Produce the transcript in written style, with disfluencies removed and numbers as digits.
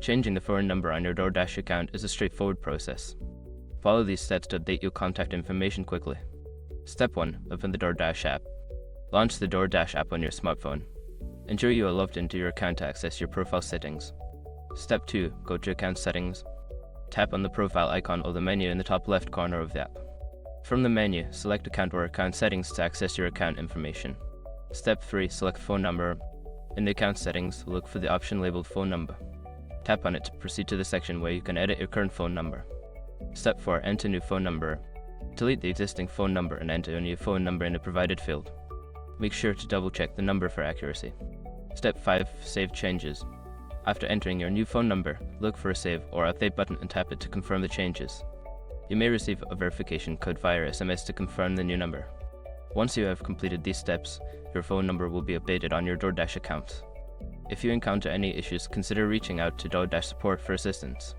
Changing the phone number on your DoorDash account is a straightforward process. Follow these steps to update your contact information quickly. Step 1. Open the DoorDash app. Launch the DoorDash app on your smartphone. Ensure you are logged into your account to access your profile settings. Step 2. Go to Account Settings. Tap on the profile icon or the menu in the top left corner of the app. From the menu, select Account or Account Settings to access your account information. Step 3. Select Phone Number. In the Account Settings, look for the option labeled Phone Number. Tap on it to proceed to the section where you can edit your current phone number. Step 4. Enter new phone number. Delete the existing phone number and enter a new phone number in the provided field. Make sure to double-check the number for accuracy. Step 5. Save changes. After entering your new phone number, look for a Save or Update button and tap it to confirm the changes. You may receive a verification code via SMS to confirm the new number. Once you have completed these steps, your phone number will be updated on your DoorDash account. If you encounter any issues, consider reaching out to DoorDash support for assistance.